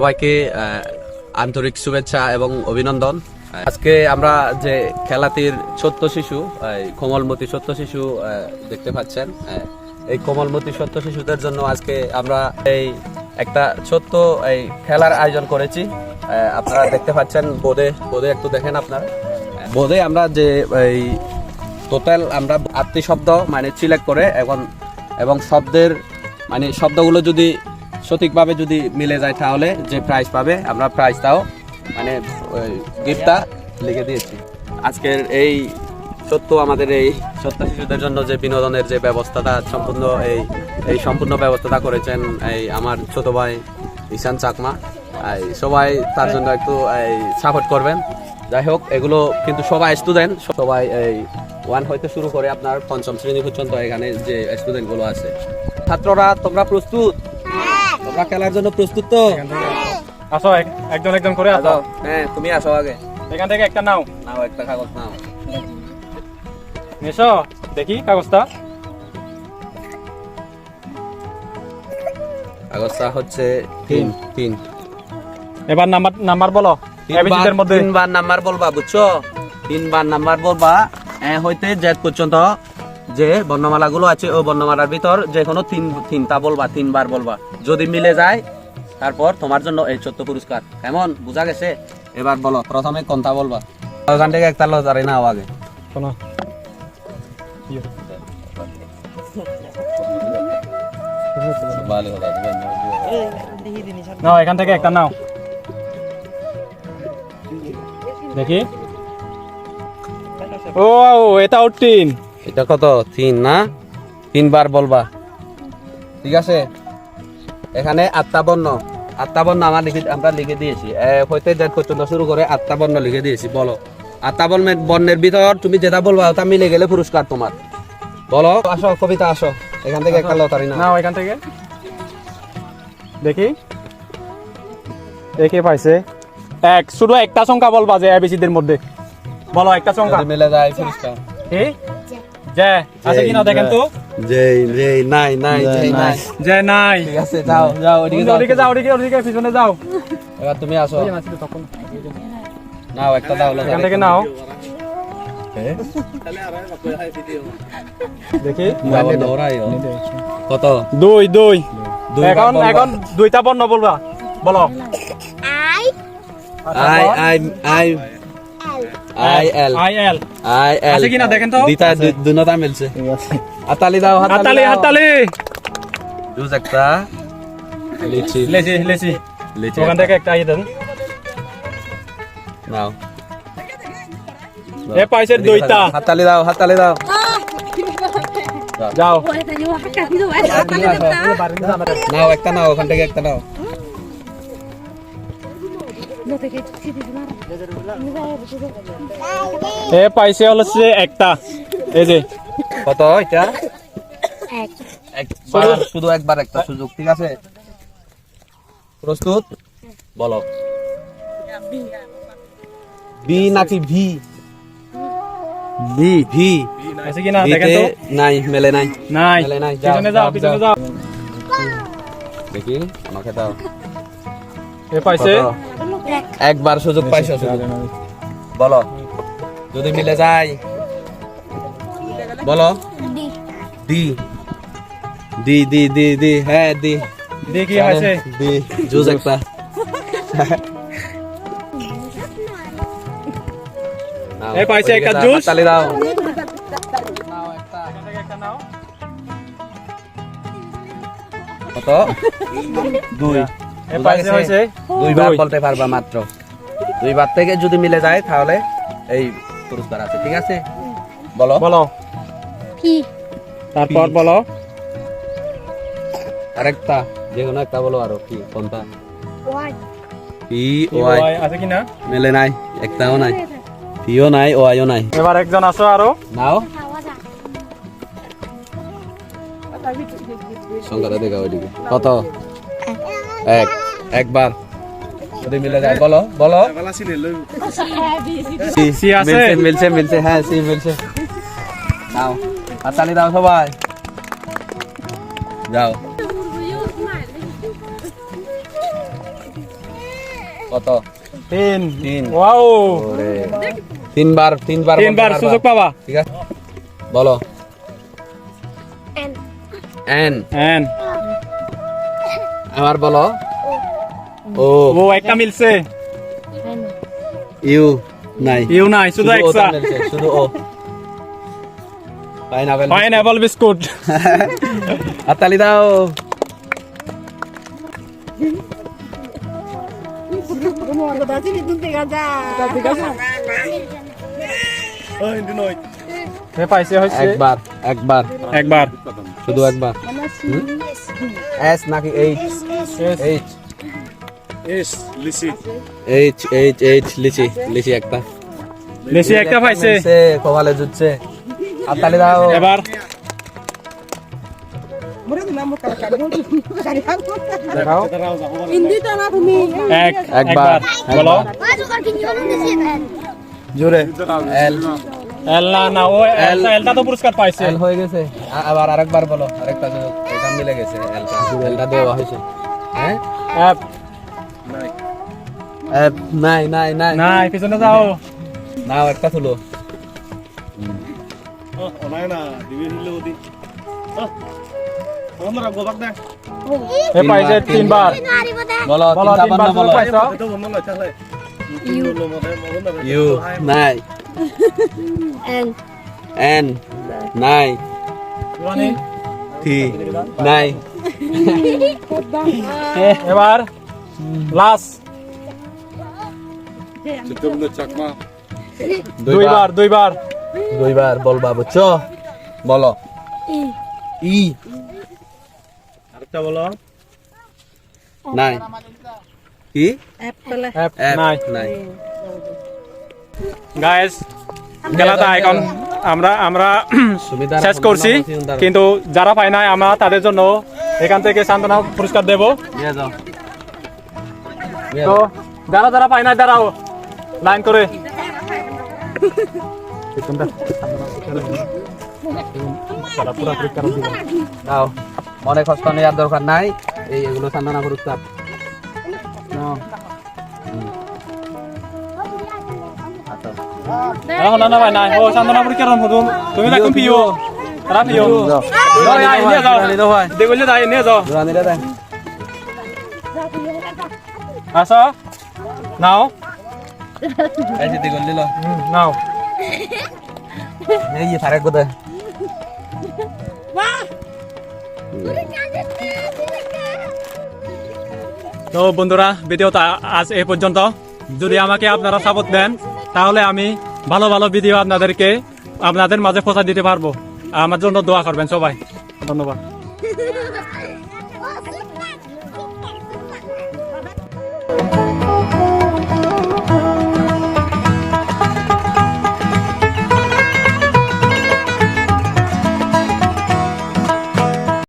সবাইকে আন্তরিক শুভেচ্ছা এবং অভিনন্দন। আজকে আমরা যে খেলাটির ছোট্ট শিশু, কোমলমতি ছোট্ট শিশু দেখতে পাচ্ছেন, এই কোমলমতি ছোট্ট শিশুদের জন্য আজকে আমরা এই একটা ছোট্ট এই খেলার আয়োজন করেছি। আপনারা দেখতে পাচ্ছেন বোর্ডে একটু দেখেন আপনারা। বোর্ডে আমরা যে এই টোটাল আমরা 8টি শব্দ মানে সিলেক্ট করে এবং শব্দের মানে শব্দগুলো যদি সঠিকভাবে যদি মিলে যায় তাহলে যে প্রাইজ পাবে, আমরা প্রাইজটাও মানে গিফটটা লিখে দিয়েছি। আজকের এই আমাদের এই ছোট্ট শিশুদের জন্য যে বিনোদনের যে ব্যবস্থাটা সম্পূর্ণ ব্যবস্থাটা করেছেন এই আমার ছোট ভাই ঈশান চাকমা। সবাই তার জন্য একটু সাপোর্ট করবেন। যাই হোক, এগুলো কিন্তু সবাই স্টুডেন্ট, সবাই এই 1 হইতে শুরু করে আপনার 5ম শ্রেণী পর্যন্ত এখানে যে স্টুডেন্টগুলো আছে। ছাত্ররা তোমরা প্রস্তুত? তোমরা খেলার জন্য প্রস্তুত তো? আসো, একজন করে আসো। হ্যাঁ, তুমি আসো আগে। এখান থেকে একটা নাও, একটা কাগজ নাও। এসো দেখি কাগজটা। কাগজটা হচ্ছে 3। এবার নাম্বার বলো। এবিসিদের মধ্যে 3 বার নাম্বার বলবা, বুঝছো? 3 বার নাম্বার বলবা এ হইতে জেড পর্যন্ত যে বর্ণমালাগুলো আছে ওই বর্ণমালার ভিতর যে কোনো তিনটা বলবা, 3 বার বলবা। যদি মিলে যায় তারপর তোমার জন্য এই ছোট্ট পুরস্কার। কেমন বুঝা গেছে? এবার বলো, প্রথমে কোনটা বলবা? ওখান থেকে একটা লজারে নাও আগে। শোনো, নাও এখান থেকে একটা নাও দেখি। ও এটাও 3। এটা কত? 3 না? 3 বার বলবা, ঠিক আছে? এখানে 8টা বর্ণ আমরা লিখে দিয়েছি। হইতে জেড পর্যন্ত শুরু করে 8টা বর্ণ লিখে দিয়েছি। বলো, 8টা বর্ণের ভিতর তুমি যেটা বলবা ওটা মিলে গেলে পুরস্কার তোমার। বলো, আসো কবিতা, আসো এখান থেকে একটা লতারি নাও এখান থেকে দেখি। একে পাইছে 1। শুধু একটা সংখ্যা বলবা যে এবিসিদের মধ্যে। বলো একটা সংখ্যা মিলে যায় পুরস্কার। কি জে আছে কিনা দেখেন তো। নাই। ঠিক আছে, যাও ওদিকে পিছনে যাও। এবার তুমি আসো। নাও একটা দাও, এখান থেকে নাও দেখি। কত? 2। এখন 2টা বর্ণ বলবা। বলো আই এল আছে কিনা দেখেন তো। দুটা মিলছে। হাতালি দাও, হাততালি। জুস একটা লেচি ওখান থেকে একটা দেন। নাও, এ পাইছে 2টা। হাততালি দাও। যাও নাও, একটা নাও, ওখান থেকে একটা নাও। এ পাইছে হচ্ছে একটা। এই যে কত? এটা শুধু একবার একটা সুযোগ, ঠিক আছে? প্রস্তুত? বলো, বি নাকি ভি? ভি আছে কিনা দেখেন তো। নাই, মেলে নাই। পিছনে যাও দেখি, আমাকে দাও। এ পাইছে একবার সুযোগ পাইছো। বলো, যদি মিলে যায় বলো। ডি। হ্যাঁ, ডি। দেখি আছে ডি জুস একটা। এ পাইছে একটা জুস। তালি দাও। কত? 2। এ পাইছে হইছে 2 বার বলতে পারবা মাত্র। 2 বার থেকে যদি মিলে যায় তাহলে এই পুরস্কার আছে, ঠিক আছে? বলো কি। তারপর বলো আরেকটা, যে কোনো একটা বলো। আরো কি? কোনটা? পি ওয়াই আছে কিনা? মেলে নাই, একটাও নাই। পিও নাই, ওয়াইও নাই। এবার একজন আসো আরো নাও, সংখ্যাটা দেখা ওইদিকে। কত? 1। একবার যদি মিলে যায় বলো। সি আছে? মিলছে। হ্যাঁ, সি মিলছে। নাও, হাততালি দাও সবাই। যাও। কত? তিন। তিন। ওয়াও, ওরে, তিনবার তিনবার বলতে সুযোগ পারবা। পাবা। ঠিক আছে, বলো। এন। এন। আবার বলো। ও। ও, একটা মিলছে। ইউ নাই। ইউ নাই, শুধু ও এক্সট্রা। টা মিলছে, শুধু ও। পাইনাপেল। Pineapple biscuit. হাততালি দাও। এ পাইছে হইছে একবার একবার একবার। শুধু একবার। এস নাকি H? H H H H litchi, litchi একটা। বেশি একটা পাইছে। মিলছে, কপালে জুটছে। হাততালি দাও। এবার দেখাও। এক একবার। বলো। জোরে। এল। এল না না, ও এলটা তো পুরস্কার পাইছে। এল হয়ে গেছে। আবার আরেকবার বলো, আরেকটা সুযোগ। এটা মিলে গেছে, এলটা এলটা দেওয়া হয়েছে। হ্যাঁ, এফ। এফ নাই নাই নাই। নাই, পিছনে যাও। নাও একটা তুলো। এ পাইছে তিনবার। বলো, বলো, তিনটা তিনবার বান্ন বলো। পাইছো। ইউ নাই। N. এন নাই। টি নাই। এবার লাস্ট দুইবার দুইবার। দুইবার বলবা, বুঝছো? বলো। ই আরেকটা বলো। নাই। কি? এফ এফ নাই। নাই। গাইস, খেলাটা এখন আমরা আমরা সুবিধার শেষ করছি, কিন্তু যারা পায় নাই আমরা তাদের জন্য এখান থেকে সান্ত্বনা পুরস্কার দেব। নিয়ে যাও। তো যারা যারা পায় নাই দাঁড়াও লাইন করে। দাও, মনে কষ্ট নেওয়ার দরকার নাই। এই এগুলো সান্ত্বনা পুরস্কার। না না ভাই নাই, ও সান্ত্বনা পুরস্কার তুমি দেখুন পিও তারা পিও নিয়ে যাও, দেখলে যাই নিয়ে যাও। দুরানিরা দেয়। আসো নাও। এই যে দিগল দিল। নাও। এই যে ফারাক কোথায়? তো বন্ধুরা, ভিডিওটা আজ এই পর্যন্ত। যদি আমাকে আপনারা সাপোর্ট দেন তাহলে আমি ভালো ভালো ভিডিও আপনাদের মাঝে পৌঁছা দিতে পারবো। আমার জন্য দোয়া করবেন সবাই। ধন্যবাদ।